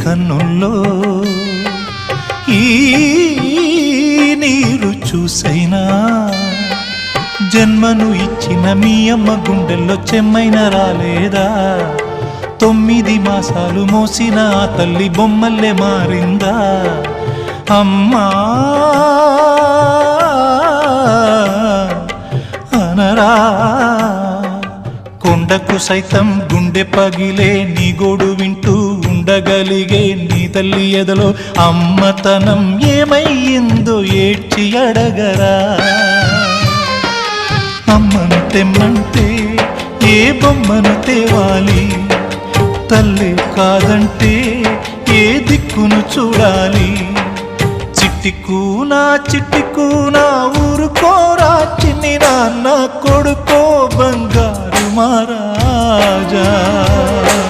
కన్నుల్లో ఈ నీరు చూసైనా జన్మను ఇచ్చిన మీ అమ్మ గుండెల్లో చెమ్మైన రాలేదా? 9 మాసాలు మోసిన ఆ తల్లి బొమ్మల్లే మారిందా? అమ్మా అనరా, కొండకు సైతం గుండె పగిలే నీ గోడు వింటూ ఉండగలిగే నీ తల్లి ఎదలో అమ్మతనం ఏమయ్యిందో ఏడ్చి అడగరా? అమ్మను తెమ్మంటే ఏ బొమ్మను తేవాలి? తల్లి కాదంటే ఏ దిక్కును చూడాలి? చిట్టికూనా చిట్టికూనా ఊరుకోరా చిన్ని నాన్న కొడుకో బంగారు మహారాజా.